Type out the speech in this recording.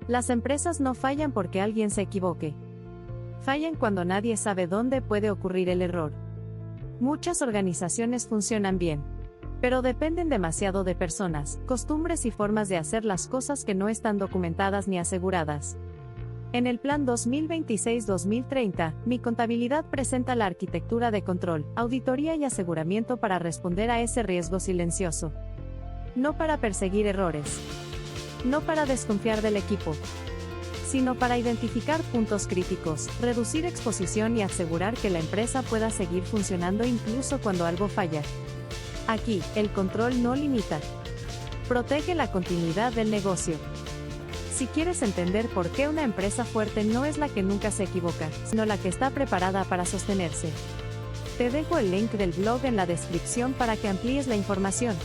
Las empresas no fallan porque alguien se equivoque. Fallan cuando nadie sabe dónde puede ocurrir el error. Muchas organizaciones funcionan bien, pero dependen demasiado de personas, costumbres y formas de hacer las cosas que no están documentadas ni aseguradas. En el Plan 2026-2030, Mi Contabilidad presenta la arquitectura de control, auditoría y aseguramiento para responder a ese riesgo silencioso. No para perseguir errores. No para desconfiar del equipo, sino para identificar puntos críticos, reducir exposición y asegurar que la empresa pueda seguir funcionando incluso cuando algo falla. Aquí, el control no limita. Protege la continuidad del negocio. Si quieres entender por qué una empresa fuerte no es la que nunca se equivoca, sino la que está preparada para sostenerse, te dejo el link del blog en la descripción para que amplíes la información.